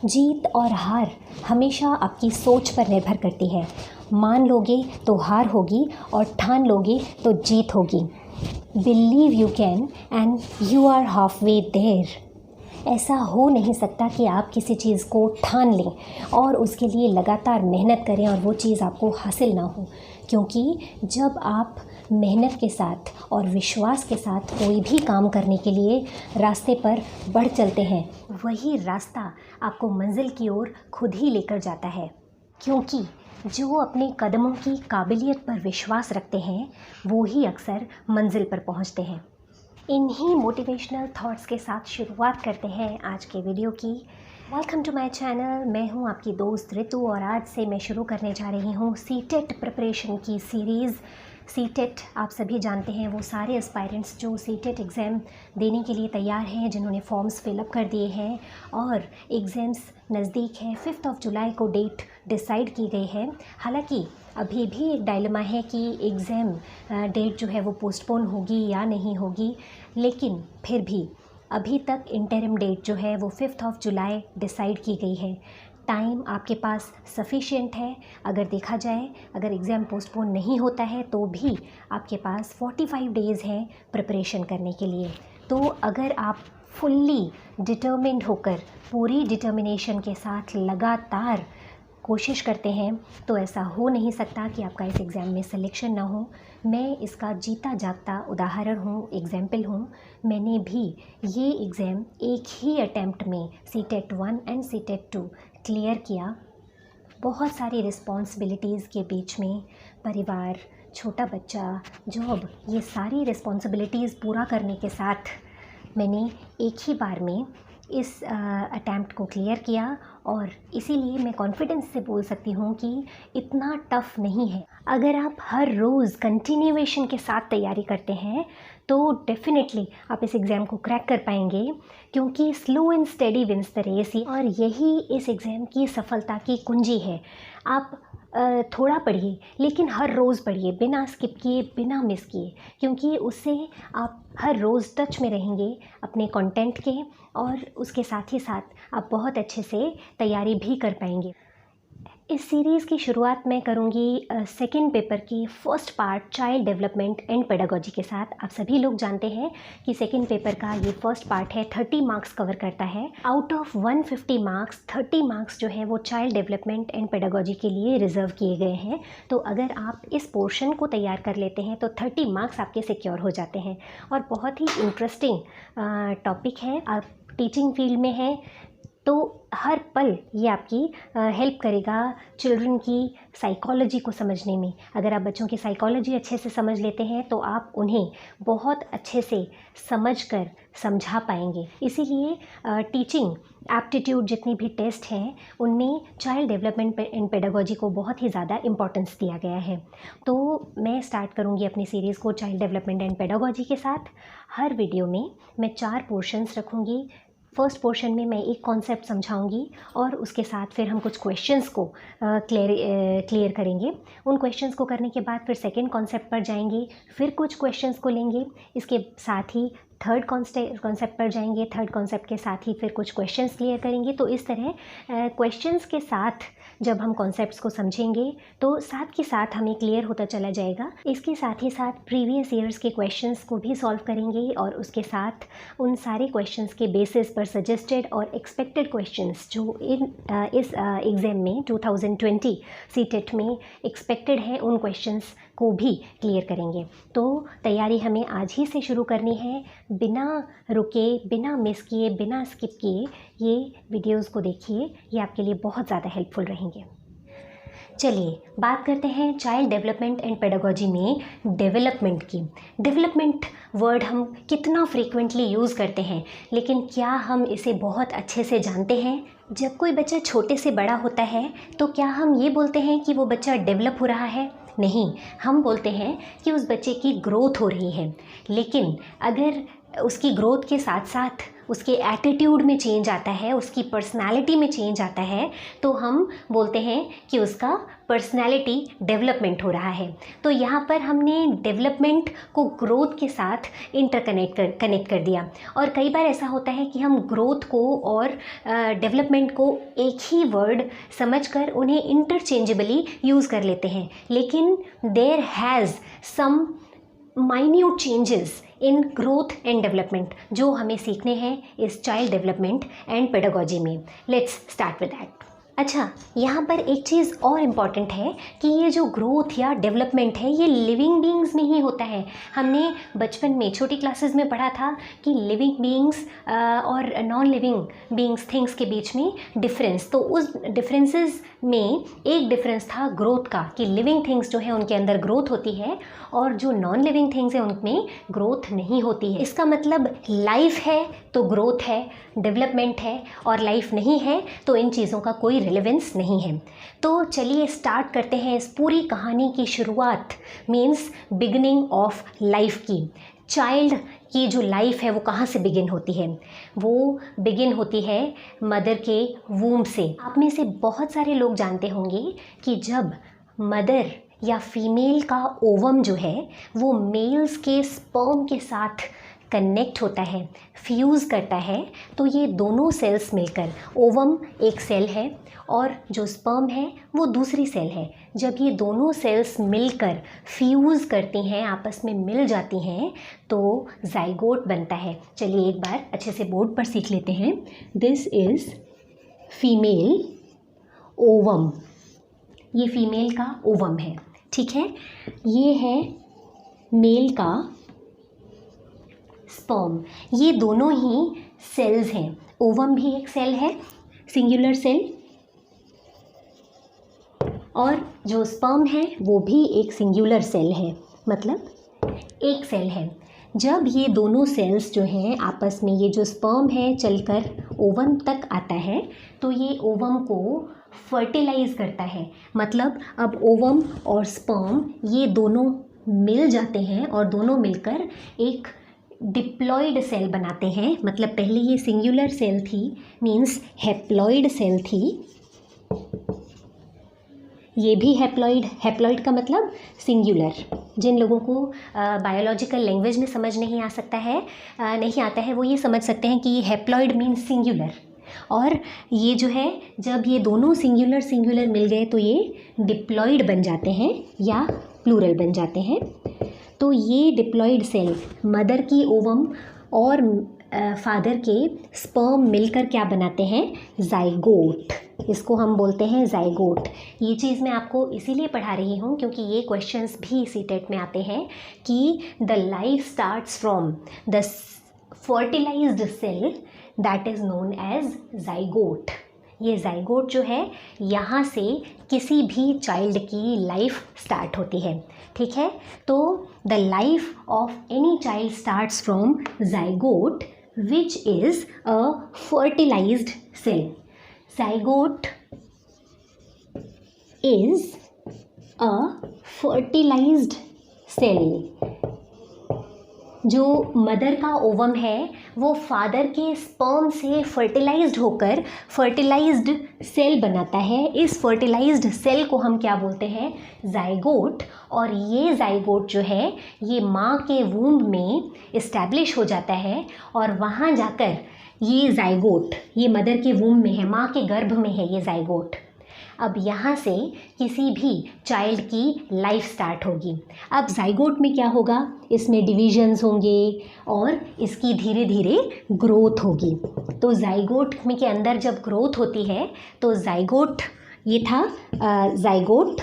जीत और हार हमेशा आपकी सोच पर निर्भर करती है। मान लोगे तो हार होगी और ठान लोगे तो जीत होगी। Believe you can and you are half way there. ऐसा हो नहीं सकता कि आप किसी चीज़ को ठान लें और उसके लिए लगातार मेहनत करें और वो चीज़ आपको हासिल ना हो, क्योंकि जब आप मेहनत के साथ और विश्वास के साथ कोई भी काम करने के लिए रास्ते पर बढ़ चलते हैं, वही रास्ता आपको मंजिल की ओर खुद ही लेकर जाता है। क्योंकि जो अपने कदमों की काबिलियत पर विश्वास रखते हैं वो ही अक्सर मंजिल पर पहुंचते हैं। इन्हीं मोटिवेशनल थॉट्स के साथ शुरुआत करते हैं आज के वीडियो की। Welcome to my channel. मैं हूं आपकी दोस्त ऋतु और आज से मैं शुरू करने जा रही हूं सीटेट प्रिपरेशन की सीरीज़। सीटेट आप सभी जानते हैं, वो सारे एस्पायरेंट्स जो सीटेट एग्ज़ाम देने के लिए तैयार हैं, जिन्होंने फॉर्म्स फिलअप कर दिए हैं और एग्ज़ाम्स नज़दीक हैं। 5 जुलाई को डेट डिसाइड की गई है। हालांकि अभी भी एक डायलेमा है कि एग्ज़ाम डेट जो है वो पोस्टपोन होगी या नहीं होगी, लेकिन फिर भी अभी तक इंटरिम डेट जो है वो 5 जुलाई डिसाइड की गई है। टाइम आपके पास सफिशिएंट है। अगर देखा जाए, अगर एग्ज़ाम पोस्टपोन नहीं होता है तो भी आपके पास 45 डेज़ हैं प्रिपरेशन करने के लिए। तो अगर आप फुल्ली डिटर्मिन्ड होकर, पूरी डिटर्मिनेशन के साथ लगातार कोशिश करते हैं तो ऐसा हो नहीं सकता कि आपका इस एग्ज़ाम में सिलेक्शन ना हो। मैं इसका जीता जागता उदाहरण हूँ, एग्जाम्पल हूँ। मैंने भी ये एग्ज़ाम एक ही अटैम्प्ट में सीटेट 1 एंड सीटेट 2 क्लियर किया। बहुत सारी रिस्पॉन्सिबिलिटीज़ के बीच में परिवार, छोटा बच्चा, जॉब, ये सारी रिस्पॉन्सिबिलिटीज़ पूरा करने के साथ मैंने एक ही बार में इस अटैम्प्ट को क्लियर किया और इसीलिए मैं कॉन्फिडेंस से बोल सकती हूँ कि इतना टफ़ नहीं है। अगर आप हर रोज़ कंटिन्यूएशन के साथ तैयारी करते हैं तो डेफिनेटली आप इस एग्ज़ाम को क्रैक कर पाएंगे, क्योंकि slow and steady wins the race और यही इस एग्ज़ाम की सफलता की कुंजी है। आप थोड़ा पढ़िए, लेकिन हर रोज़ पढ़िए, बिना स्किप किए, बिना मिस किए, क्योंकि उससे आप हर रोज़ टच में रहेंगे अपने कंटेंट के और उसके साथ ही साथ आप बहुत अच्छे से तैयारी भी कर पाएंगे। इस सीरीज़ की शुरुआत मैं करूंगी सेकंड पेपर की first part child development and pedagogy के साथ। आप सभी लोग जानते हैं कि सेकंड पेपर का ये फर्स्ट पार्ट है, 30 मार्क्स कवर करता है। आउट ऑफ 150 मार्क्स 30 मार्क्स जो है वो चाइल्ड डेवलपमेंट एंड पेडागोजी के लिए रिजर्व किए गए हैं। तो अगर आप इस पोर्शन को तैयार कर लेते हैं तो 30 मार्क्स आपके सिक्योर हो जाते हैं। और बहुत ही इंटरेस्टिंग टॉपिक है। आप टीचिंग फील्ड में हैं तो हर पल ये आपकी हेल्प करेगा चिल्ड्रन की साइकोलॉजी को समझने में। अगर आप बच्चों की साइकोलॉजी अच्छे से समझ लेते हैं तो आप उन्हें बहुत अच्छे से समझकर समझा पाएंगे। इसीलिए टीचिंग एप्टीट्यूड जितनी भी टेस्ट हैं उनमें चाइल्ड डेवलपमेंट एंड पेडागोजी को बहुत ही ज़्यादा इम्पोर्टेंस दिया गया है। तो मैं स्टार्ट करूँगी अपनी सीरीज़ को चाइल्ड डेवलपमेंट एंड पेडागोजी के साथ। हर वीडियो में मैं 4 पोर्शंस रखूँगी। फर्स्ट पोर्शन में मैं एक कॉन्सेप्ट समझाऊंगी और उसके साथ फिर हम कुछ क्वेश्चंस को क्लियर करेंगे। उन क्वेश्चंस को करने के बाद फिर सेकंड कॉन्सेप्ट पर जाएंगे, फिर कुछ क्वेश्चंस को लेंगे। इसके साथ ही थर्ड कॉन्सेप्ट पर जाएंगे, थर्ड कॉन्सेप्ट के साथ ही फिर कुछ क्वेश्चंस क्लियर करेंगे। तो इस तरह क्वेश्चंस के साथ जब हम कॉन्सेप्ट्स को समझेंगे तो साथ के साथ हमें क्लियर होता चला जाएगा। इसके साथ ही साथ प्रीवियस ईयर्स के क्वेश्चंस को भी सॉल्व करेंगे और उसके साथ उन सारे क्वेश्चंस के बेसिस पर सजेस्टेड और एक्सपेक्टेड क्वेश्चंस जो इस एग्ज़ाम में 2020 सीटेट में एक्सपेक्टेड हैं, उन क्वेश्चंस को भी क्लियर करेंगे। तो तैयारी हमें आज ही से शुरू करनी है। बिना रुके, बिना मिस किए, बिना स्किप किए ये वीडियोस को देखिए, ये आपके लिए बहुत ज़्यादा हेल्पफुल रहेंगे। चलिए बात करते हैं चाइल्ड डेवलपमेंट एंड पेडागोजी में डेवलपमेंट की। डेवलपमेंट वर्ड हम कितना फ्रीक्वेंटली यूज़ करते हैं, लेकिन क्या हम इसे बहुत अच्छे से जानते हैं? जब कोई बच्चा छोटे से बड़ा होता है तो क्या हम ये बोलते हैं कि वो बच्चा डेवलप हो रहा है? नहीं, हम बोलते हैं कि उस बच्चे की ग्रोथ हो रही है। लेकिन अगर उसकी ग्रोथ के साथ साथ उसके एटीट्यूड में चेंज आता है, उसकी पर्सनालिटी में चेंज आता है, तो हम बोलते हैं कि उसका पर्सनालिटी डेवलपमेंट हो रहा है। तो यहाँ पर हमने डेवलपमेंट को ग्रोथ के साथ कनेक्ट कर दिया। और कई बार ऐसा होता है कि हम ग्रोथ को और डेवलपमेंट को एक ही वर्ड समझकर उन्हें इंटरचेंजेबली यूज़ कर लेते हैं, लेकिन there has some minute changes in growth and development जो हमें सीखने हैं इस चाइल्ड डेवलपमेंट एंड पेडागोजी में। Let's start with that. अच्छा, यहाँ पर एक चीज़ और इम्पॉर्टेंट है कि ये जो ग्रोथ या डेवलपमेंट है ये लिविंग बीइंग्स में ही होता है। हमने बचपन में छोटी क्लासेस में पढ़ा था कि लिविंग बीइंग्स और नॉन लिविंग बीइंग्स थिंग्स के बीच में डिफरेंस, तो उस डिफरेंसेस में एक डिफरेंस था ग्रोथ का, कि लिविंग थिंग्स जो है उनके अंदर ग्रोथ होती है और जो नॉन लिविंग थिंग्स हैं उनमें ग्रोथ नहीं होती है। इसका मतलब लाइफ है तो ग्रोथ है, डेवलपमेंट है, और लाइफ नहीं है तो इन चीज़ों का कोई रिलेवेंस नहीं है। तो चलिए स्टार्ट करते हैं इस पूरी कहानी की शुरुआत, मीन्स बिगिनिंग ऑफ लाइफ की। चाइल्ड की जो लाइफ है वो कहाँ से बिगिन होती है? वो बिगिन होती है मदर के वूम से। आप में से बहुत सारे लोग जानते होंगे कि जब मदर या फीमेल का ओवम जो है वो मेल्स के स्पर्म के साथ कनेक्ट होता है, फ्यूज़ करता है, तो ये दोनों सेल्स मिलकर, ओवम एक सेल है और जो स्पर्म है वो दूसरी सेल है, जब ये दोनों सेल्स मिलकर फ्यूज़ करती हैं, आपस में मिल जाती हैं, तो जाइगोट बनता है। चलिए एक बार अच्छे से बोर्ड पर सीख लेते हैं। दिस इज़ फीमेल ओवम, ये फीमेल का ओवम है, ठीक है। ये है मेल का स्पर्म। ये दोनों ही सेल्स हैं। ओवम भी एक सेल है, सिंगुलर सेल, और जो स्पर्म है वो भी एक सिंगुलर सेल है, मतलब एक सेल है। जब ये दोनों सेल्स जो हैं आपस में, ये जो स्पर्म है चलकर ओवम तक आता है, तो ये ओवम को फर्टिलाइज करता है। मतलब अब ओवम और स्पर्म ये दोनों मिल जाते हैं और दोनों मिलकर एक डिप्लॉयड सेल बनाते हैं। मतलब पहले ये सिंगुलर सेल थी, मीन्स हैप्लॉयड सेल थी, ये भी हैप्लॉयड, हैप्लॉयड का मतलब सिंगुलर। जिन लोगों को बायोलॉजिकल लैंग्वेज में समझ नहीं आ सकता है, नहीं आता है, वो ये समझ सकते हैं कि ये हैप्लॉयड मीन्स सिंगुलर, और ये जो है जब ये दोनों सिंगुलर सिंगुलर मिल गए तो ये डिप्लॉयड बन जाते हैं या प्लूरल बन जाते हैं। तो ये डिप्लॉयड सेल मदर की ओवम और फादर के स्पर्म मिलकर क्या बनाते हैं? जाइगोट। इसको हम बोलते हैं जाइगोट। ये चीज़ मैं आपको इसीलिए पढ़ा रही हूँ क्योंकि ये क्वेश्चंस भी सीटेट में आते हैं कि the life starts from the fertilised cell that is known as zygote. ये जाइगोट जो है यहाँ से किसी भी चाइल्ड की लाइफ स्टार्ट होती है, ठीक है। तो the life of any child starts from zygote which is a fertilised cell. Zygote is a fertilised cell. जो मदर का ओवम है वो फादर के स्पर्म से फर्टिलाइज्ड होकर फर्टिलाइज्ड सेल बनाता है। इस फर्टिलाइज्ड सेल को हम क्या बोलते हैं? जाइगोट। और ये जाइगोट जो है ये माँ के वूम्ब में इस्टेब्लिश हो जाता है और वहाँ जाकर ये जाइगोट, ये मदर के वूम्ब में है, माँ के गर्भ में है ये जाइगोट। अब यहाँ से किसी भी चाइल्ड की लाइफ स्टार्ट होगी। अब जाइगोट में क्या होगा? इसमें डिविजन्स होंगे और इसकी धीरे धीरे ग्रोथ होगी। तो जाइगोट में के अंदर जब ग्रोथ होती है तो जाइगोट, ये था जाइगोट,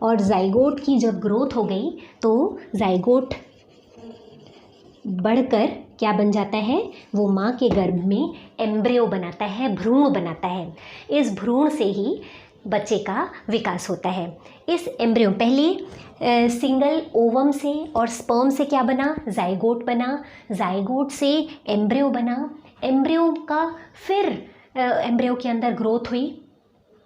और जाइगोट की जब ग्रोथ हो गई तो जाइगोट बढ़कर क्या बन जाता है? वो माँ के गर्भ में एम्ब्रियो बनाता है, भ्रूण बनाता है। इस भ्रूण से ही बच्चे का विकास होता है। इस एम्ब्रियो पहले सिंगल ओवम से और स्पर्म से क्या बना? जाइगोट बना। जाइगोट से एम्ब्रियो बना। एम्ब्रियो का फिर एम्ब्रियो के अंदर ग्रोथ हुई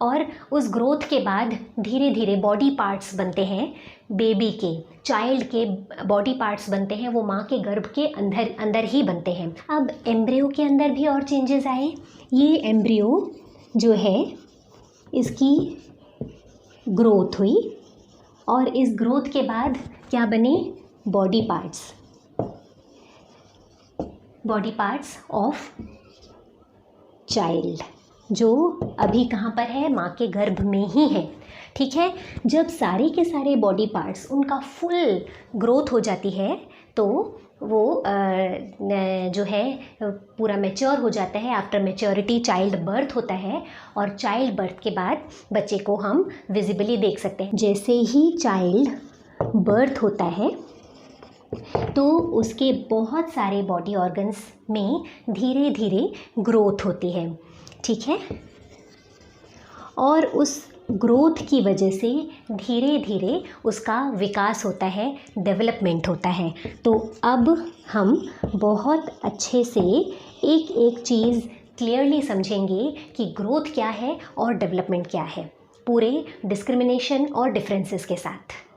और उस ग्रोथ के बाद धीरे धीरे बॉडी पार्ट्स बनते हैं बेबी के, चाइल्ड के बॉडी पार्ट्स बनते हैं, वो माँ के गर्भ के अंदर अंदर ही बनते हैं। अब एम्ब्रियो के अंदर भी और चेंजेस आए। ये एम्ब्रियो जो है इसकी ग्रोथ हुई और इस ग्रोथ के बाद क्या बने, बॉडी पार्ट्स ऑफ चाइल्ड, जो अभी कहाँ पर है, माँ के गर्भ में ही है। ठीक है, जब सारे के सारे बॉडी पार्ट्स उनका फुल ग्रोथ हो जाती है तो वो जो है पूरा मैच्योर हो जाता है। आफ्टर मैच्योरिटी चाइल्ड बर्थ होता है और चाइल्ड बर्थ के बाद बच्चे को हम विजिबली देख सकते हैं। जैसे ही चाइल्ड बर्थ होता है तो उसके बहुत सारे बॉडी ऑर्गन्स में धीरे धीरे ग्रोथ होती है। ठीक है, और उस ग्रोथ की वजह से धीरे धीरे उसका विकास होता है, डेवलपमेंट होता है। तो अब हम बहुत अच्छे से एक एक चीज़ क्लियरली समझेंगे कि ग्रोथ क्या है और डेवलपमेंट क्या है, पूरे डिस्क्रिमिनेशन और डिफरेंसेस के साथ।